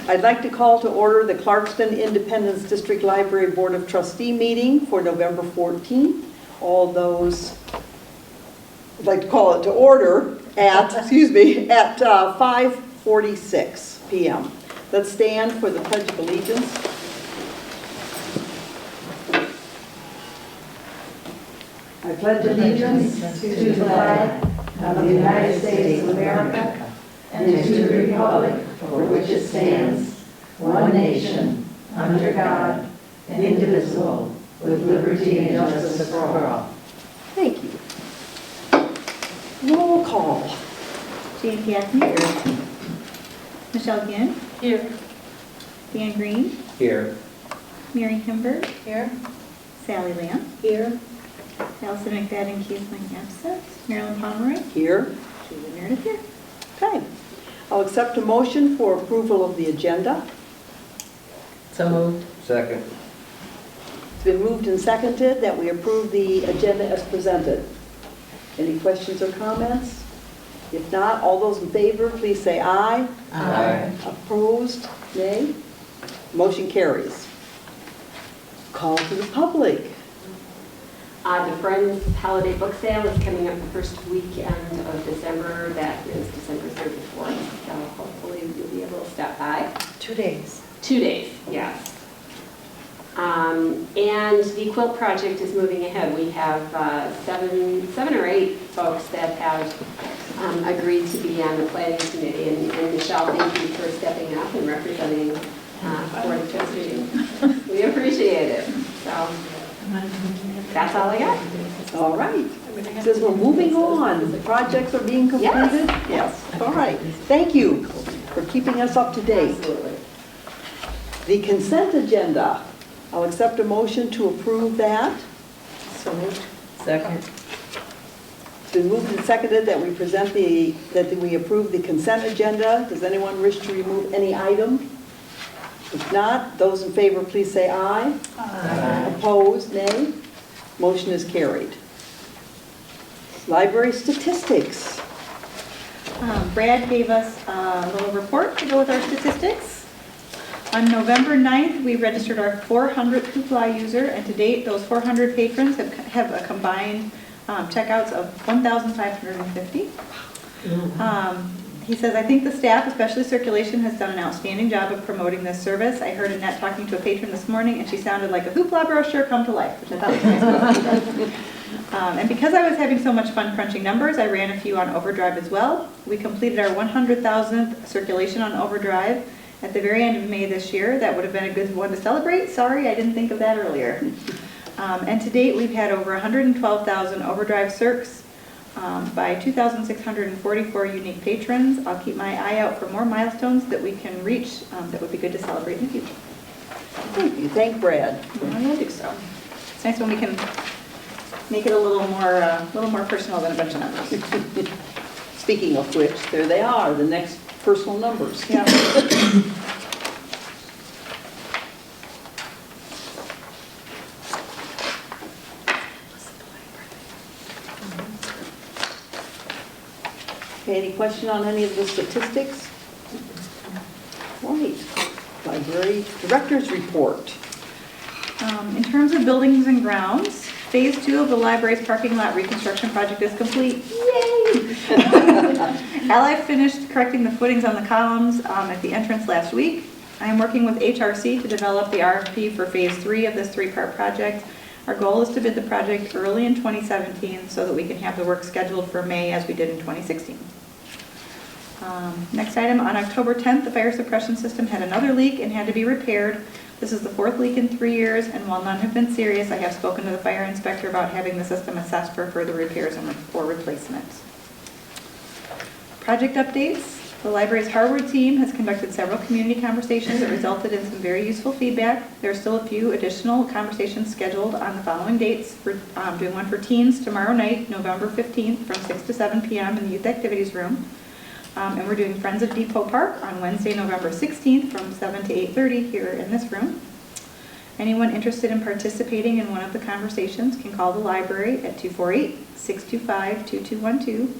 I'd like to call to order the Clarkston Independence District Library Board of Trustee meeting for November 14th. All those, I'd like to call it to order at, at 5:46 p.m. Let's stand for the Pledge of Allegiance. I pledge allegiance to the flag of the United States of America and to the republic for which it stands, one nation, under God, indivisible, with liberty and justice for all. Thank you. Roll call. Jane Piackney. Here. Michelle Ginn. Here. Dan Green. Here. Mary Himberg. Here. Sally Lamb. Here. Allison McFadden Kiesling absent. Marilyn Pomeroy. Here. Julie Meredith here. Okay. I'll accept a motion for approval of the agenda. So moved. Second. It's been moved and seconded that we approve the agenda as presented. Any questions or comments? If not, all those in favor, please say aye. Aye. Opposed? Nay? Motion carries. Call to the public. The Friends Holiday Book Sale is coming up the first weekend of December. That is December 34th. So hopefully you'll be able to stop by. 2 days. 2 days, yes. And the quilt project is moving ahead. We have seven or eight folks that have agreed to be on the planning committee. And Michelle, thank you for stepping up and representing Board of Trustees. We appreciate it. So that's all I got. All right. Says we're moving on. The projects are being completed? Yes. All right. Thank you for keeping us up to date. Absolutely. The consent agenda. I'll accept a motion to approve that. So moved. Second. It's been moved and seconded that we we approve the consent agenda. Does anyone wish to remove any item? If not, those in favor, please say aye. Aye. Opposed, nay. Motion is carried. Library statistics. Brad gave us a little report to go with our statistics. On November 9th, we registered our 400th Hoopla user, and to date, those 400 patrons have a combined checkouts of 1,550. He says, I think the staff, especially circulation, has done an outstanding job of promoting this service. I heard Annette talking to a patron this morning, and she sounded like a Hoopla brochure come to life, which I thought was nice. And because I was having so much fun crunching numbers, I ran a few on Overdrive as well. We completed our 100,000th circulation on Overdrive at the very end of May this year. That would have been a good one to celebrate. Sorry, I didn't think of that earlier. And to date, we've had over 112,000 Overdrive circs. By 2,644 unique patrons. I'll keep my eye out for more milestones that we can reach that would be good to celebrate in the future. Thank you. Thank Brad. I will do so. It's nice when we can make it a little more personal than a bunch of numbers. Speaking of which, there they are, the next personal numbers. Yeah. Okay, any question on any of the statistics? Right. Library Director's Report. In terms of buildings and grounds, Phase 2 of the library's parking lot reconstruction project is complete. Yay! Ally finished correcting the footings on the columns at the entrance last week. I am working with HRC to develop the RFP for Phase 3 of this 3-part project. Our goal is to bid the project early in 2017 so that we can have the work scheduled for May as we did in 2016. Next item, on October 10th, the fire suppression system had another leak and had to be repaired. This is the 4th leak in 3 years, and while none have been serious, I have spoken to the fire inspector about having the system assessed for further repairs and for replacement. Project updates. The library's Harvard team has conducted several community conversations that resulted in some very useful feedback. There are still a few additional conversations scheduled on the following dates. We're doing one for teens tomorrow night, November 15th from 6 to 7 p.m. in the Youth Activities Room. And we're doing Friends of Depot Park on Wednesday, November 16th from 7 to 8:30 here in this room. Anyone interested in participating in one of the conversations can call the library at 248-625-2212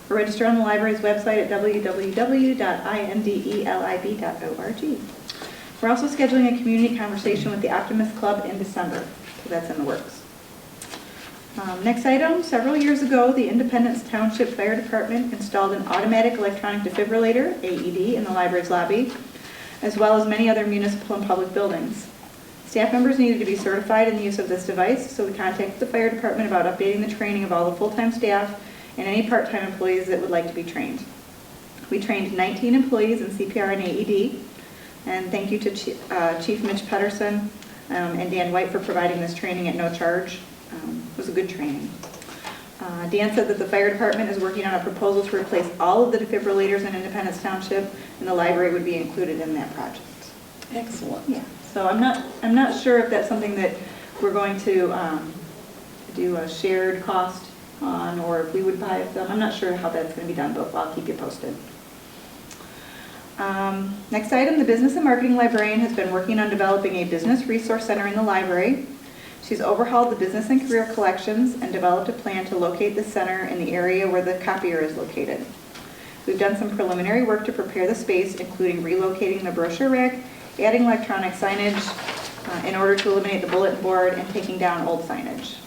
or register on the library's website at www.indelib.org. We're also scheduling a community conversation with the Optimist Club in December, so that's in the works. Next item, several years ago, the Independence Township Fire Department installed an automatic electronic defibrillator, AED, in the library's lobby, as well as many other municipal and public buildings. Staff members needed to be certified in the use of this device, so we contacted the fire department about updating the training of all the full-time staff and any part-time employees that would like to be trained. We trained 19 employees in CPR and AED, and thank you to Chief Mitch Pedersen and Dan White for providing this training at no charge. It was a good training. Dan said that the fire department is working on a proposal to replace all of the defibrillators in Independence Township, and the library would be included in that project. Excellent. Yeah. So I'm not sure if that's something that we're going to do a shared cost on, or if we would buy them. I'm not sure how that's going to be done, but I'll keep you posted. Next item, the business and marketing librarian has been working on developing a business resource center in the library. She's overhauled the business and career collections and developed a plan to locate the center in the area where the copier is located. We've done some preliminary work to prepare the space, including relocating the brochure rack, adding electronic signage in order to eliminate the bulletin board, and taking down old signage.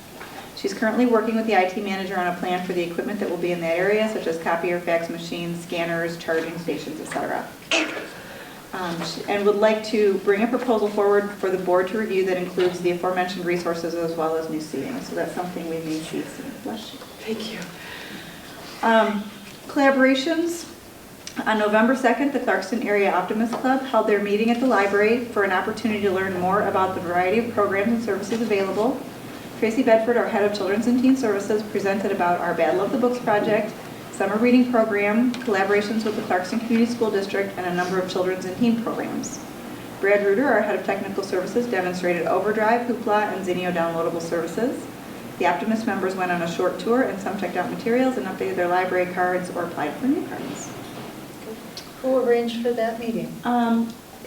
She's currently working with the IT manager on a plan for the equipment that will be in that area, such as copier, fax machines, scanners, charging stations, etc. And would like to bring a proposal forward for the board to review that includes the aforementioned resources as well as new seating. So that's something we may see soon. Bless you. Thank you. Collaborations. On November 2nd, the Clarkston Area Optimist Club held their meeting at the library for an opportunity to learn more about the variety of programs and services available. Tracy Bedford, our head of Children's and Teen Services, presented about our Battle of the Books project, summer reading program, collaborations with the Clarkston Community School District, and a number of children's and teen programs. Brad Reuter, our head of Technical Services, demonstrated Overdrive, Hoopla, and Zinio downloadable services. The Optimist members went on a short tour, and some checked out materials and updated their library cards or applied for new cards. Who arranged for that meeting?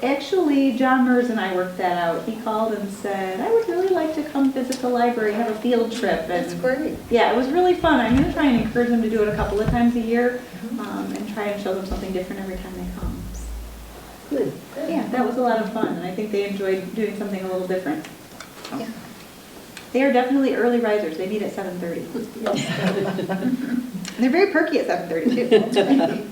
Actually, John Mers and I worked that out. He called and said, I would really like to come visit the library, have a field trip. That's great. Yeah, it was really fun. I'm going to try and encourage them to do it a couple of times a year and try and show them something different every time they come. Good. Yeah, that was a lot of fun, and I think they enjoyed doing something a little different. So. Yeah. They are definitely early risers. They meet at 7:30. And they're very perky at 7:30 too.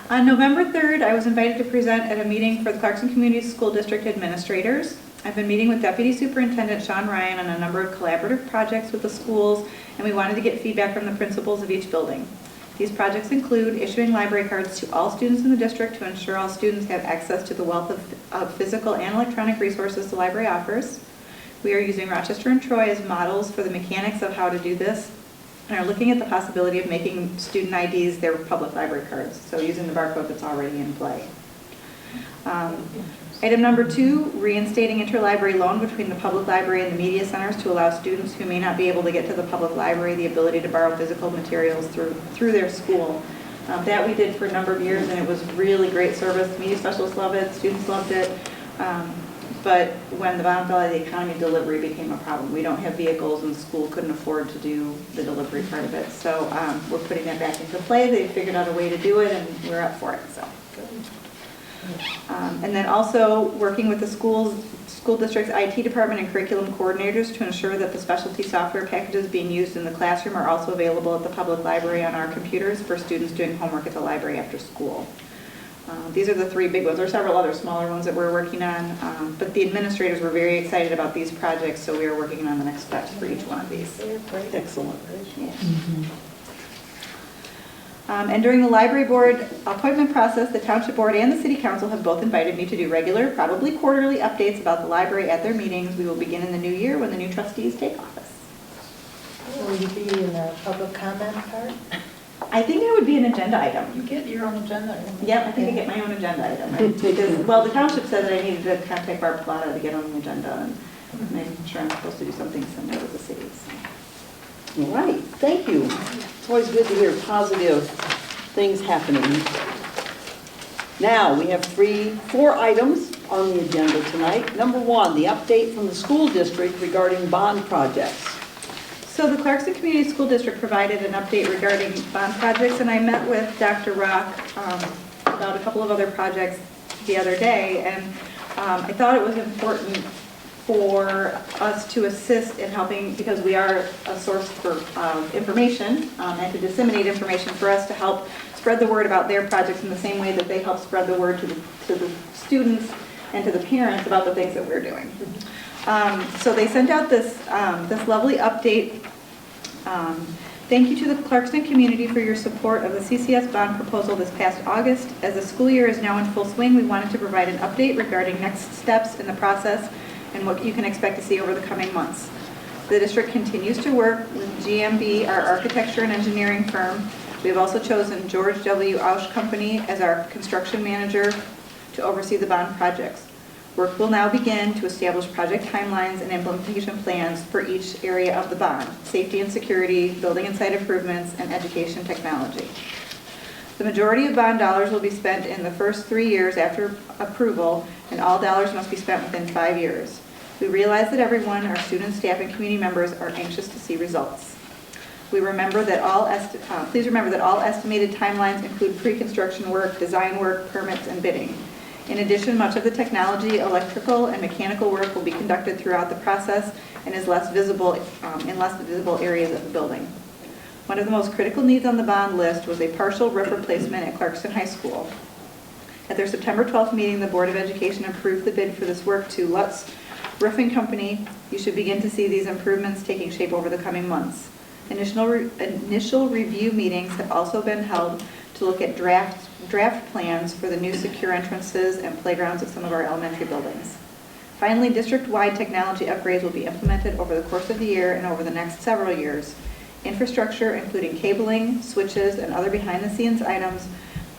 On November 3rd, I was invited to present at a meeting for the Clarkston Community School District administrators. I've been meeting with Deputy Superintendent Sean Ryan on a number of collaborative projects with the schools, and we wanted to get feedback from the principals of each building. These projects include issuing library cards to all students in the district to ensure all students have access to the wealth of physical and electronic resources the library offers. We are using Rochester and Troy as models for the mechanics of how to do this, and are looking at the possibility of making student IDs their public library cards, so using the barcode that's already in play. Item number 2, reinstating interlibrary loan between the public library and the media centers to allow students who may not be able to get to the public library the ability to borrow physical materials through their school. That we did for a number of years, and it was really great service. Media specialists loved it, students loved it. But when the bottom fell out of the economy, delivery became a problem. We don't have vehicles, and the school couldn't afford to do the delivery part of it. So we're putting that back into play. They figured out a way to do it, and we're up for it. So. And then also working with the school district's IT department and curriculum coordinators to ensure that the specialty software packages being used in the classroom are also available at the public library on our computers for students doing homework at the library after school. These are the 3 big ones. There are several other smaller ones that we're working on, but the administrators were very excited about these projects, so we are working on the next steps for each one of these. They're great. Excellent. Yeah. And during the library board appointment process, the township board and the city council have both invited me to do regular, probably quarterly updates about the library at their meetings. We will begin in the new year when the new trustees take office. Will you be in the public comment part? I think it would be an agenda item. You get your own agenda. Yeah, I think I get my own agenda item. Because, well, the township said that I needed to contact Barb Plata to get on the agenda, and I'm sure I'm supposed to do something similar with the city. So. All right, thank you. It's always good to hear positive things happening. Now, we have 4 items on the agenda tonight. Number 1, the update from the school district regarding bond projects. So the Clarkson Community School District provided an update regarding bond projects, and I met with Dr. Rock about a couple of other projects the other day, and I thought it was important for us to assist in helping, because we are a source for information and to disseminate information, for us to help spread the word about their projects in the same way that they help spread the word to the students and to the parents about the things that we're doing. So they sent out this lovely update. Thank you to the Clarkston community for your support of the CCS bond proposal this past August. As the school year is now in full swing, we wanted to provide an update regarding next steps in the process and what you can expect to see over the coming months. The district continues to work with GMB, our architecture and engineering firm. We have also chosen George W. Ausch Company as our construction manager to oversee the bond projects. Work will now begin to establish project timelines and implementation plans for each area of the bond: safety and security, building and site improvements, and education technology. The majority of bond dollars will be spent in the first 3 years after approval, and all dollars must be spent within 5 years. We realize that everyone, our students, staff, and community members, are anxious to see results. Please remember that all estimated timelines include pre-construction work, design work, permits, and bidding. In addition, much of the technology, electrical, and mechanical work will be conducted throughout the process and is less visible in less visible areas of the building. One of the most critical needs on the bond list was a partial roof replacement at Clarkston High School. At their September 12th meeting, the Board of Education approved the bid for this work to Lutz Roofing Company. You should begin to see these improvements taking shape over the coming months. Initial review meetings have also been held to look at draft plans for the new secure entrances and playgrounds of some of our elementary buildings. Finally, district-wide technology upgrades will be implemented over the course of the year and over the next several years. Infrastructure, including cabling, switches, and other behind-the-scenes items,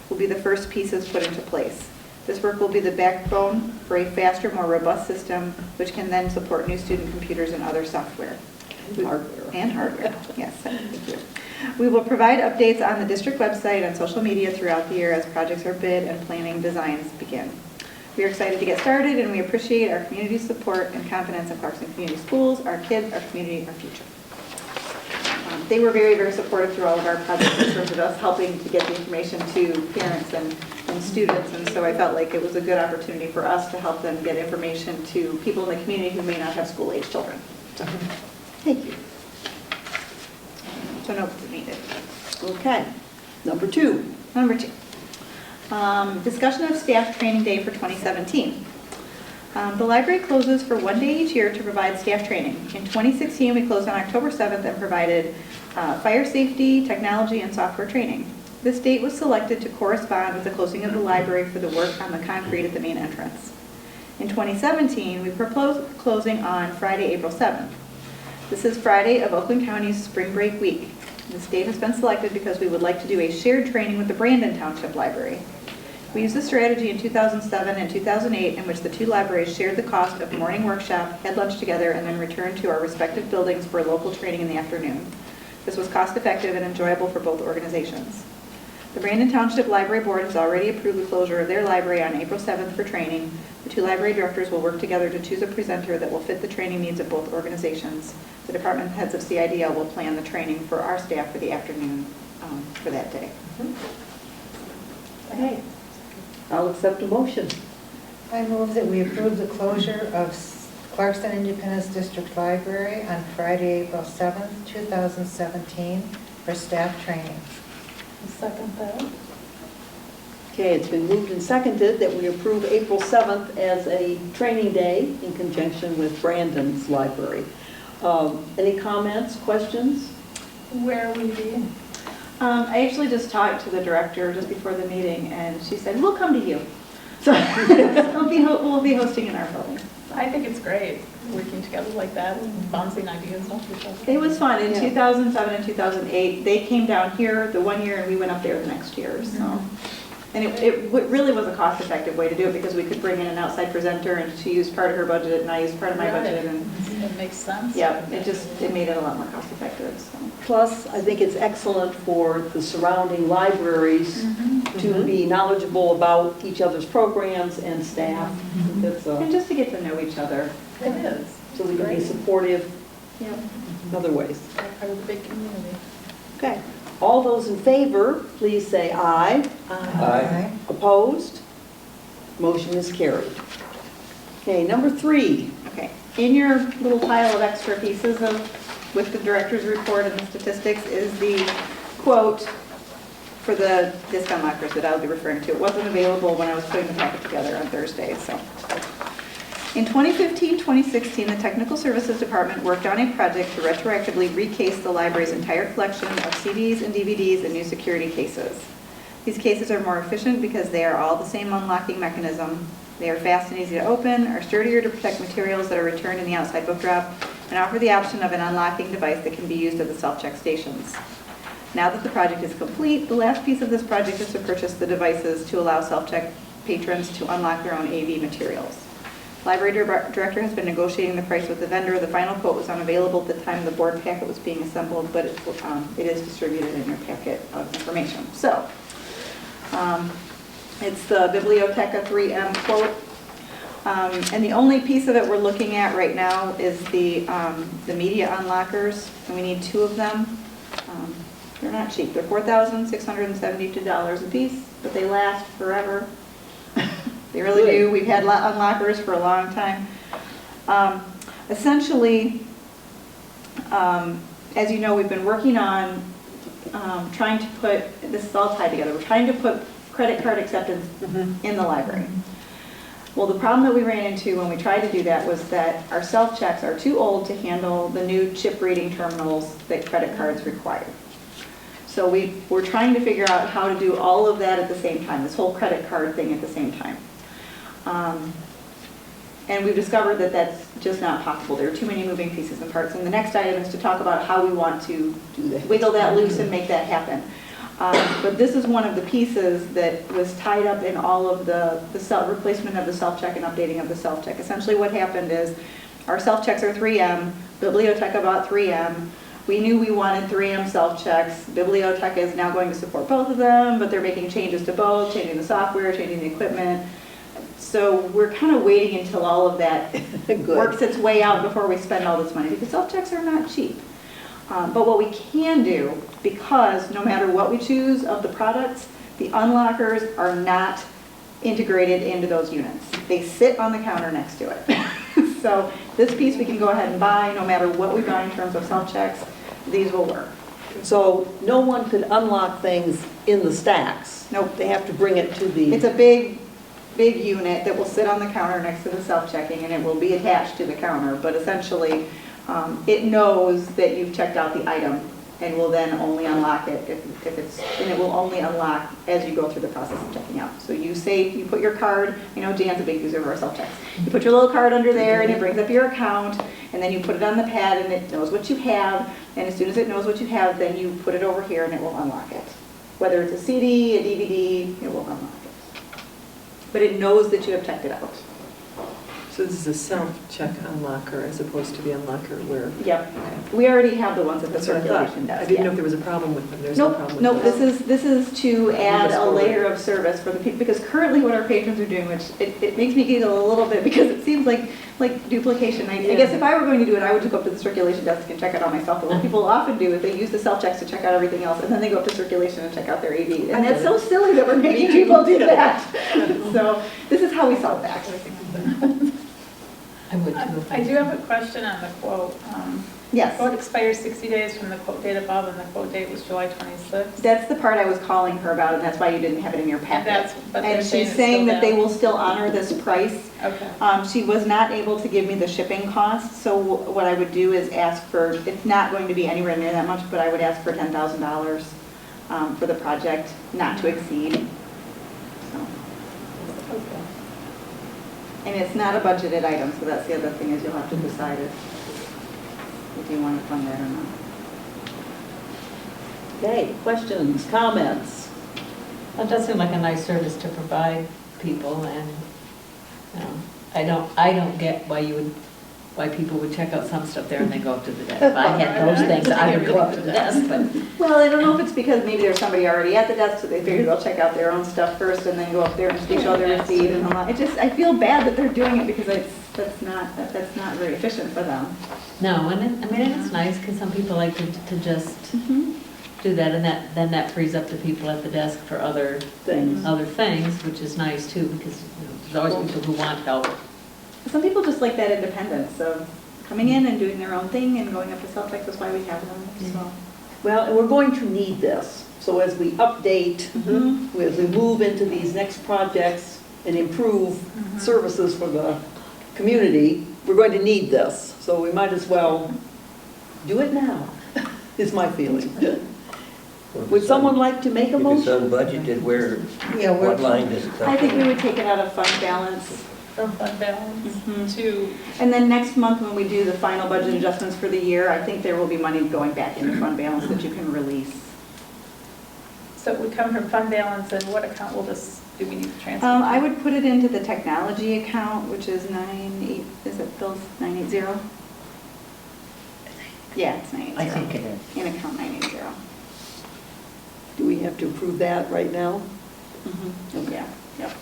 will be the first pieces put into place. This work will be the backbone for a faster, more robust system, which can then support new student computers and other software. And hardware, yes, thank you. We will provide updates on the district website and social media throughout the year as projects are bid and planning designs begin. We are excited to get started, and we appreciate our community's support and confidence in Clarkston Community Schools, our kids, our community, our future. They were very, very supportive through all of our projects in terms of us helping to get the information to parents and students, and so I felt like it was a good opportunity for us to help them get information to people in the community who may not have school-age children. So, thank you. So no vote needed. Okay. Number two. Number two, discussion of staff training day for 2017. The library closes for 1 day each year to provide staff training. In 2016, we closed on October 7th and provided fire safety, technology, and software training. This date was selected to correspond with the closing of the library for the work on the concrete at the main entrance. In 2017, we proposed closing on Friday, April 7th. This is Friday of Oakland County's spring break week. This date has been selected because we would like to do a shared training with the Brandon Township Library. We used this strategy in 2007 and 2008, in which the two libraries shared the cost of morning workshop, had lunch together, and then returned to our respective buildings for local training in the afternoon. This was cost-effective and enjoyable for both organizations. The Brandon Township Library Board has already approved the closure of their library on April 7th for training. The two library directors will work together to choose a presenter that will fit the training needs of both organizations. The department heads of CIDL will plan the training for our staff for the afternoon for that day. Okay. I'll accept a motion. I move that we approve the closure of Clarkston Independence District Library on Friday, April 7th, 2017 for staff training. Second that. Okay, it's been moved and seconded that we approve April 7th as a training day in conjunction with Brandon's library. Any comments, questions? Where will you be? I actually just talked to the director just before the meeting, and she said, we'll come to you. So we'll be hosting in our building. I think it's great working together like that and bouncing ideas off each other. It was fun. In Yeah. 2007 and 2008, they came down here the one year, and we went up there the next year. So. And it really was a cost-effective way to do it, because we could bring in an outside presenter, and she used part of her budget, and I used part of my budget. And it makes sense. yeah, it made it a lot more cost-effective. So. Plus, I think it's excellent for the surrounding libraries to be knowledgeable about each other's programs and staff. It's, And just to get to know each other. It is. so we can be supportive Yep. other ways. Part of the big community. Okay. All those in favor, please say aye. Aye. Opposed? Motion is carried. Okay, number 3. Okay, in your little pile of extra pieces with the director's report and the statistics is the quote for the disc unlockers that I'll be referring to. It wasn't available when I was putting the packet together on Thursday, so. In 2015-2016, the Technical Services Department worked on a project to retroactively recase the library's entire collection of CDs and DVDs and new security cases. These cases are more efficient because they are all the same unlocking mechanism. They are fast and easy to open, are sturdier to protect materials that are returned in the outside book drop, and offer the option of an unlocking device that can be used at the self-check stations. Now that the project is complete, the last piece of this project is to purchase the devices to allow self-check patrons to unlock their own AV materials. Library director has been negotiating the price with the vendor. The final quote was unavailable at the time the board packet was being assembled, but it is distributed in your packet of information. So, it's the Biblioteca 3M quote. And the only piece of it we're looking at right now is the media unlockers, and we need 2 of them. They're not cheap. They're $4,672 a piece, but they last forever. They really do. We've had unlockers for a long time. Essentially, as you know, we've been working on trying to put, this is all tied together, we're trying to put credit card acceptance in the library. Well, the problem that we ran into when we tried to do that was that our self-checks are too old to handle the new chip reading terminals that credit cards require. So we're trying to figure out how to do all of that at the same time, this whole credit card thing at the same time. And we've discovered that that's just not possible. There are too many moving pieces and parts. And the next item is to talk about how we want to wiggle that loose and make that happen. But this is one of the pieces that was tied up in all of the replacement of the self-check and updating of the self-check. Essentially what happened is our self-checks are 3M, Biblioteca bought 3M. We knew we wanted 3M self-checks. Biblioteca is now going to support both of them, but they're making changes to both, changing the software, changing the equipment. So we're kind of waiting until all of that works its way out before we spend all this money, because self-checks are not cheap. But what we can do, because no matter what we choose of the products, the unlockers are not integrated into those units. They sit on the counter next to it. So this piece we can go ahead and buy, no matter what we buy in terms of self-checks, these will work. So no one could unlock things in the stacks? Nope. They have to bring it to the... It's a big unit that will sit on the counter next to the self-checking, and it will be attached to the counter, but essentially it knows that you've checked out the item and will then only unlock it if it's, and it will only unlock as you go through the process of checking out. So you put your card, Jan's a big user of our self-checks. You put your little card under there and it brings up your account, and then you put it on the pad and it knows what you have, and as soon as it knows what you have, then you put it over here and it will unlock it. Whether it's a CD, a DVD, it will unlock it. But it knows that you have checked it out. So this is a self-check unlocker as opposed to the unlocker where... Yep. We already have the ones at the That's what I circulation thought. desk. I didn't know yeah. if there was a problem with them. There's no problem Nope, with them. this is to add us a forward. layer of service for the people, because currently what our patrons are doing, which it makes me giggle a little bit because it seems like duplication. I guess if I were going to do it, I would just go up to the circulation desk and check it out myself. But what people often do is they use the self-checks to check out everything else, and then they go up to circulation and check out their AV. And that's so silly that we're making people do that. So this is how we solve that. I would too. I do have a question on the quote. Yes. Quote expires 60 days from the quote date above, and the quote date was July 26th. That's the part I was calling her about, and that's why you didn't have it in your packet. But they're And saying she's it's saying still that they down. will still honor this price. Okay. She was not able to give me the shipping cost, so what I would do is ask for, it's not going to be anywhere near that much, but I would ask for $10,000 for the project, not to exceed. So. Okay. And it's not a budgeted item, so that's the other thing, is you'll have to decide if you want to fund that or not. Okay, questions, comments? It does seem like a nice service to provide people, and I don't get why you would why people would check out some stuff there and then go up to the desk. If I had those things, I would go up to the desk, but Well, I don't know if it's because maybe there's somebody already at the desk, so they figured they'll check out their own stuff first and then go up there and make sure they're received and all that. I feel bad that they're doing it because that's not very efficient for them. no, and it's nice because some people like to just do that, and then that frees up the people at the desk for other things, which is nice too, because there's always people who want help. Some people just like that independence of coming in and doing their own thing and going up to Selfcheck. That's why we have them, so. Well, and we're going to need this. So as we update, as we move into these next projects and improve services for the community, we're going to need this. So we might as well do it now, is my feeling. Would someone like to make a If it's motion? unbudgeted, where, Yeah, what line does it come from? I think we would take it out of fund balance. From fund balance Mhm. to, And then next month, when we do the final budget adjustments for the year, I think there will be money going back into fund balance that you can release. so it would come from fund balance, and what account will this, do we need to transfer? I would put it into the technology account, which is is it Bill's 980? Yeah, it's 980. I think it is. In account 980. Do we have to approve that right now? Yeah, yep.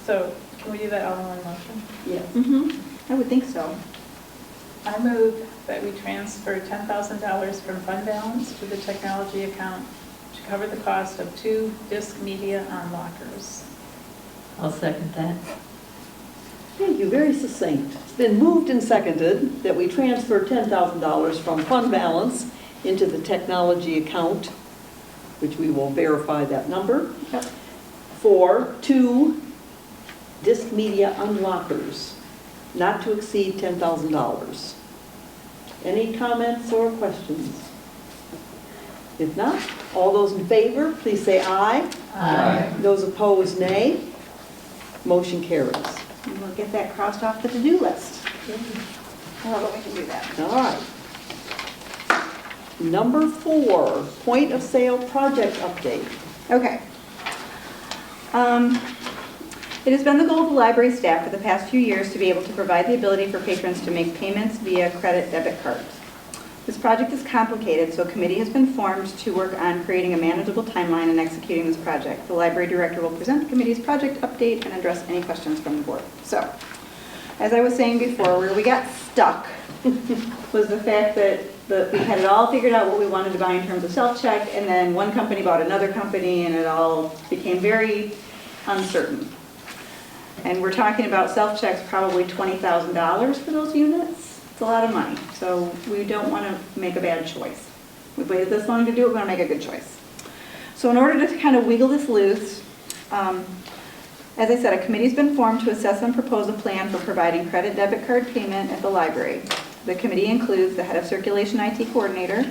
So can we do that all in one motion? Yes. I would think so. I move that we transfer $10,000 from fund balance to the technology account to cover the cost of 2 disc media on lockers. I'll second that. Thank you, very succinct. It's been moved and seconded that we transfer $10,000 from fund balance into the technology account, which we will verify that number, Yep. for 2 disc media unlockers, not to exceed $10,000. Any comments or questions? If not, all those in favor, please say aye. Aye. Those opposed, nay. Motion carries. And we'll get that crossed off the to-do list. However we can do that. All right. Number 4, point of sale project update. Okay. It has been the goal of the library staff for the past few years to be able to provide the ability for patrons to make payments via credit debit cards. This project is complicated, so a committee has been formed to work on creating a manageable timeline and executing this project. The library director will present the committee's project update and address any questions from the board. So, as I was saying before, where we got stuck was the fact that we had it all figured out what we wanted to buy in terms of Selfcheck, and then one company bought another company, and it all became very uncertain. And we're talking about Selfcheck's probably $20,000 for those units. It's a lot of money, so we don't want to make a bad choice. We've waited this long to do it, we want to make a good choice. So in order to kind of wiggle this loose, as I said, a committee's been formed to assess and propose a plan for providing credit debit card payment at the library. The committee includes the head of circulation IT coordinator,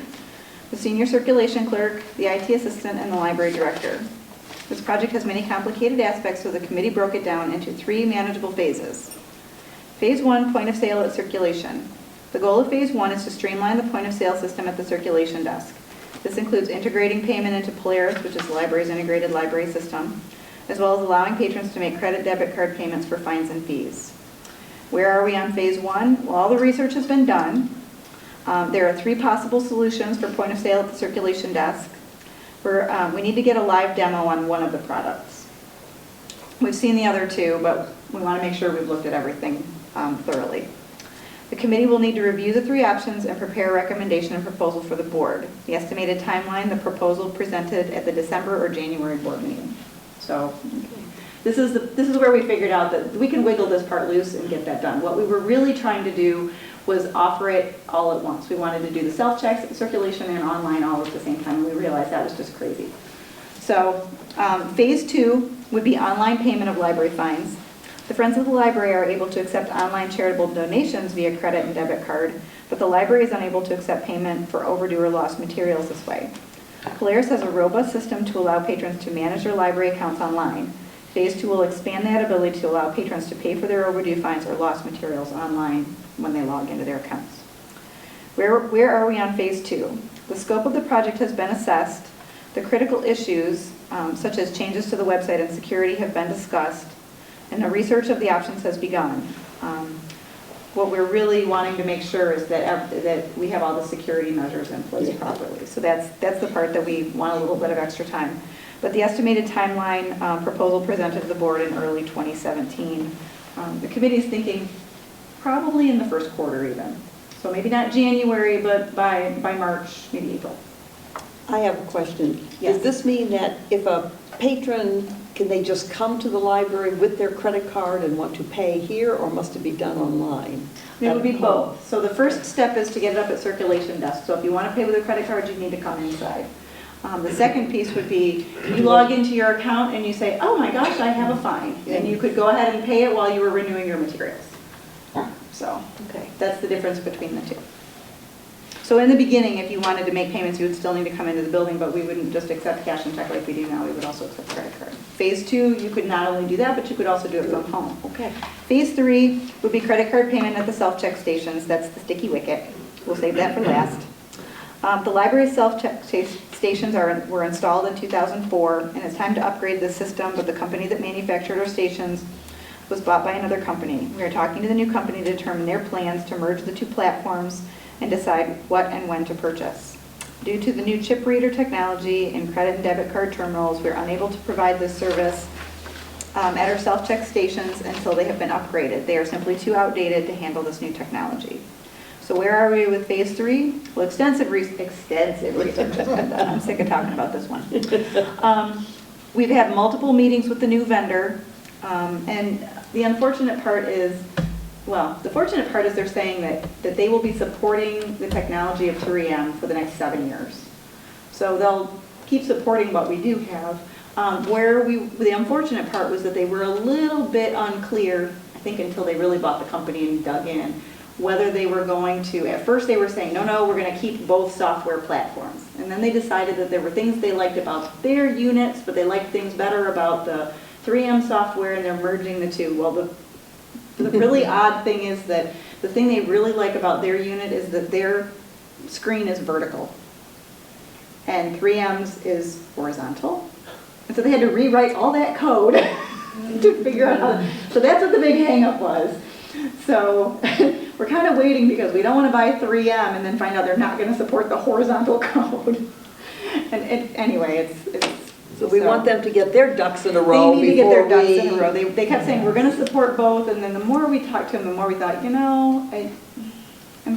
the senior circulation clerk, the IT assistant, and the library director. This project has many complicated aspects, so the committee broke it down into 3 manageable phases. Phase 1, point of sale at circulation. The goal of Phase 1 is to streamline the point of sale system at the circulation desk. This includes integrating payment into Polaris, which is the library's integrated library system, as well as allowing patrons to make credit debit card payments for fines and fees. Where are we on Phase 1? Well, all the research has been done. There are 3 possible solutions for point of sale at the circulation desk. We need to get a live demo on one of the products. We've seen the other 2, but we want to make sure we've looked at everything thoroughly. The committee will need to review the 3 options and prepare a recommendation and proposal for the board. The estimated timeline, the proposal presented at the December or January board meeting. So this is where we figured out that we can wiggle this part loose and get that done. What we were really trying to do was offer it all at once. We wanted to do the self-checks, circulation, and online all at the same time, and we realized that was just crazy. So Phase 2 would be online payment of library fines. The Friends of the Library are able to accept online charitable donations via credit and debit card, but the library is unable to accept payment for overdue or lost materials this way. Polaris has a robust system to allow patrons to manage their library accounts online. Phase 2 will expand that ability to allow patrons to pay for their overdue fines or lost materials online when they log into their accounts. Where are we on Phase 2? The scope of the project has been assessed. The critical issues, such as changes to the website and security, have been discussed. and the research of the options has begun. What we're really wanting to make sure is that we have all the security measures in place properly. So that's the part that we want a little bit of extra time. But the estimated timeline proposal presented to the board in early 2017. The committee is thinking probably in the first quarter even. So maybe not January, but by March, maybe April. I have a question. Yes. Does this mean that if a patron, can they just come to the library with their credit card and want to pay here, or must it be done online? It would be both. So the first step is to get it up at circulation desk. So if you want to pay with a credit card, you need to come inside. The second piece would be, you log into your account and you say, oh my gosh, I have a fine. And you could go ahead and pay it while you were renewing your materials. So Okay. that's the difference between the two. So in the beginning, if you wanted to make payments, you would still need to come into the building, but we wouldn't just accept cash and check like we do now. We would also accept credit card. Phase 2, you could not only do that, but you could also do it from home. Okay. Phase 3 would be credit card payment at the self-check stations. That's the sticky wicket. We'll save that for last. The library self-check stations were installed in 2004, and it's time to upgrade the system, but the company that manufactured our stations was bought by another company. We are talking to the new company to determine their plans to merge the two platforms and decide what and when to purchase. Due to the new chip reader technology and credit and debit card terminals, we're unable to provide this service at our self-check stations until they have been upgraded. They are simply too outdated to handle this new technology. So where are we with phase 3? Well, extensive research. I'm sick of talking about this one. We've had multiple meetings with the new vendor, and the unfortunate part is, well, the fortunate part is they're saying that they will be supporting the technology of 3M for the next 7 years. So they'll keep supporting what we do have. The unfortunate part was that they were a little bit unclear, I think until they really bought the company and dug in, whether they were going to, at first they were saying, no, we're going to keep both software platforms. And then they decided that there were things they liked about their units, but they liked things better about the 3M software, and they're merging the two. Well, the really odd thing is that the thing they really like about their unit is that their screen is vertical and 3M's is horizontal. And so they had to rewrite all that code to figure out. So that's what the big hang up was. So we're kind of waiting because we don't want to buy 3M and then find out they're not going to support the horizontal code. Anyway, So we want them to get their ducks in a row. They need to get their ducks in a row. They kept saying, we're going to support both, and then the more we talked to them, the more we thought, I'm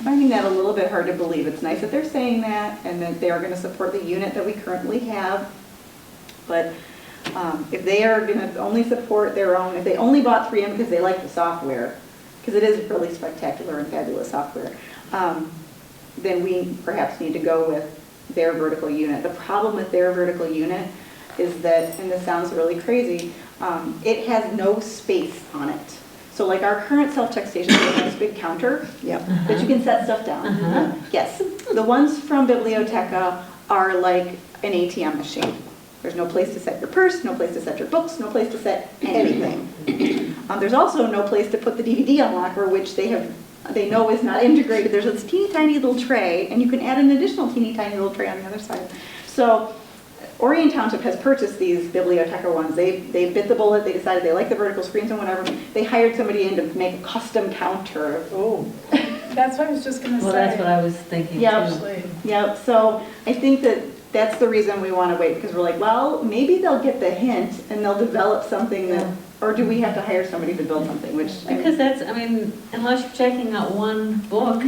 finding that a little bit hard to believe. It's nice that they're saying that, and that they are going to support the unit that we currently have, but if they are going to only support their own, if they only bought 3M because they like the software, because it is really spectacular and fabulous software, then we perhaps need to go with their vertical unit. The problem with their vertical unit is that, and this sounds really crazy, it has no space on it. So like our current self-check station has this big counter, but you can set stuff down. Yes, the ones from Biblioteca are like an ATM machine. There's no place to set your purse, no place to set your books, no place to set anything. There's also no place to put the DVD unlocker, which they know is not integrated. There's this teeny tiny little tray, and you can add an additional teeny tiny little tray on the other side. So Orion Township has purchased these Biblioteca ones. They bit the bullet. They decided they like the vertical screens and whatever. They hired somebody in to make a custom counter. Oh. That's what I was just going to say. Well, that's what I was thinking too. Yep. So I think that's the reason we want to wait, because we're like, well, maybe they'll get the hint and they'll develop something that, or do we have to hire somebody to build something? Because unless you're checking out one book,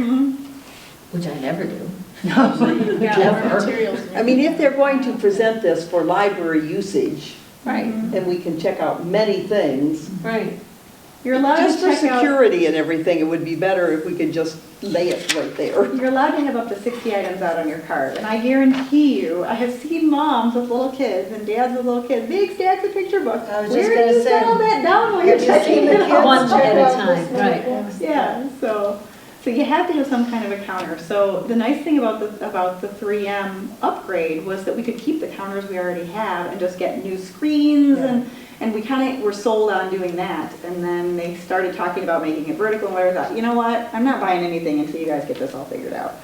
which I never do. I mean, if they're going to present this for library usage, Right. and we can check out many things. Right. You're allowed Just to for check out. security and everything, it would be better if we could just lay it right there. You're allowed to have up to 60 items out on your cart, and I guarantee you, I have seen moms with little kids and dads with little kids, big stacks of picture books. I was Where just do gonna you say, set all that down while you're have you seen checking the it kids out? One check at a out time, this little right. books? Yeah, so you have to have some kind of a counter. So the nice thing about the 3M upgrade was that we could keep the counters we already have and just get new screens, and we kind of were sold on doing that. And then they started talking about making it vertical, and I thought, you know what, I'm not buying anything until you guys get this all figured out.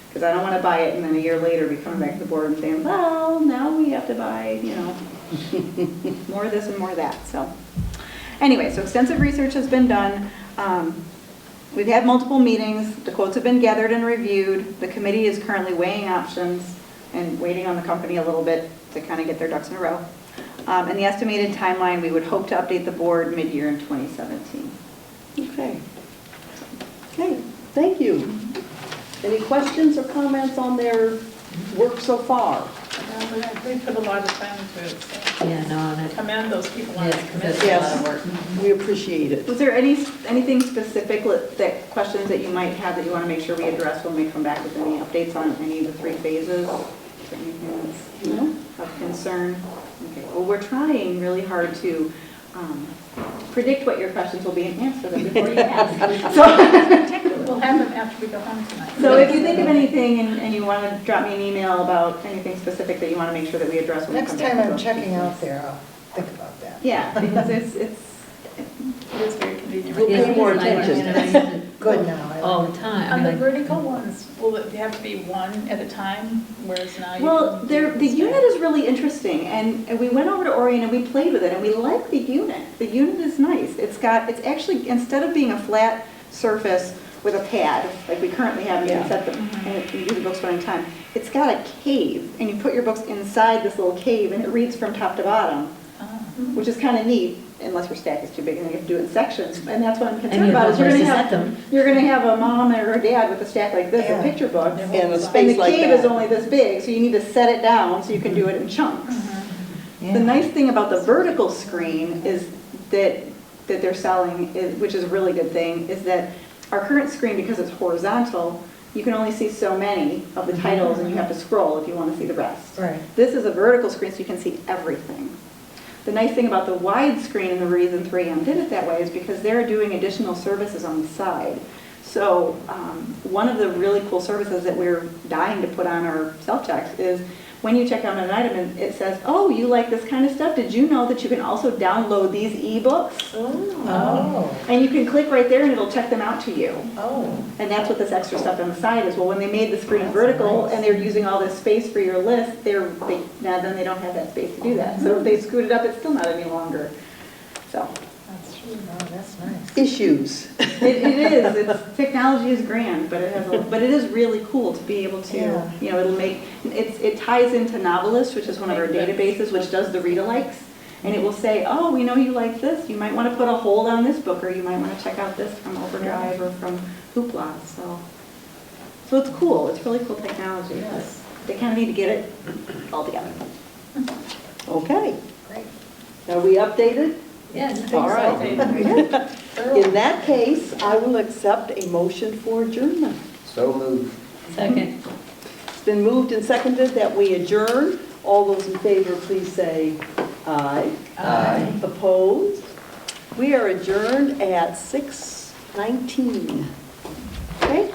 Because I don't want to buy it and then a year later be coming back to the board and saying, well, now we have to buy, more of this and more of that. So anyway, so extensive research has been done. We've had multiple meetings, the quotes have been gathered and reviewed. The committee is currently weighing options and waiting on the company a little bit to kind of get their ducks in a row. And the estimated timeline, we would hope to update the board mid-year in 2017. Okay. Okay, thank you. Any questions or comments on their work so far? They put a lot of time into it, so Yeah, no, and it, commend those people on yes, the 'cause committee. that's a lot of work. We appreciate it. Was there anything specific, that questions that you might have that you want to make sure we address when we come back with any updates on any of the 3 phases? Is there anything that's of concern? Okay, well, we're trying really hard to predict what your questions will be and answer them before you ask. We'll have them after we go home tonight. So if you think of anything and you want to drop me an email about anything specific that you want to make sure that we address when we Next come back. time to I'm those checking out pieces. there, I'll think about that. Yeah, because it's It is very convenient. We'll Yeah, pay more I mean, attention. I used to Good now. I all like the time. I On mean, the like, vertical ones, will it have to be one at a time, whereas now you Well, can do the unit stack? is really interesting, and we went over to Orion and we played with it, and we like the unit. The unit is nice. It's actually, instead of being a flat surface with a pad, like we currently have, you can set them, and you do the books one at a time, it's got a cave, and you put your books inside this little cave, and it reads from top to bottom, Oh. which is kind of neat, unless your stack is too big and you have to do it in sections. And that's what I'm and concerned you about, have is no you're place gonna to set them. you're gonna have a mom or a dad with a stack like this, Yeah. a picture book, And a and the space like cave is that. only this big, so you need to set it down so you can do it in chunks. Yeah. The nice thing about the vertical screen is that they're selling, which is a really good thing, is that our current screen, because it's horizontal, you can only see so many of the titles and you have to scroll if you want to see the rest. Right. This is a vertical screen, so you can see everything. The nice thing about the wide screen and the reason 3M did it that way is because they're doing additional services on the side. So one of the really cool services that we're dying to put on our self-checks is when you check out an item and it says, oh, you like this kind of stuff, did you know that you can also download these ebooks? Oh, And you can click right there and it'll check them out to you. oh. And that's what this extra stuff on the side is. Well, when they made the screen That's vertical nice. and they're using all this space for your list, now then they don't have that space to do that. So if they scoot it up, it's still not any longer. So That's true. Oh, that's nice. Issues. it is. Technology is grand, but but it is really cool to be able to, Yeah. it ties into Novelist, which is one of our databases, which does the read-alikes. And it will say, oh, we know you like this. You might want to put a hold on this book, or you might want to check out this from Overdrive or from Hoopla. So it's cool. It's really cool technology. Yes. They kind of need to get it all together. Okay. Great. Are we updated? Yes. All right. In that case, I will accept a motion for adjournment. So moved. Second. It's been moved and seconded that we adjourn. All those in favor, please say aye. Aye. Opposed? We are adjourned at 6:19. Thank you.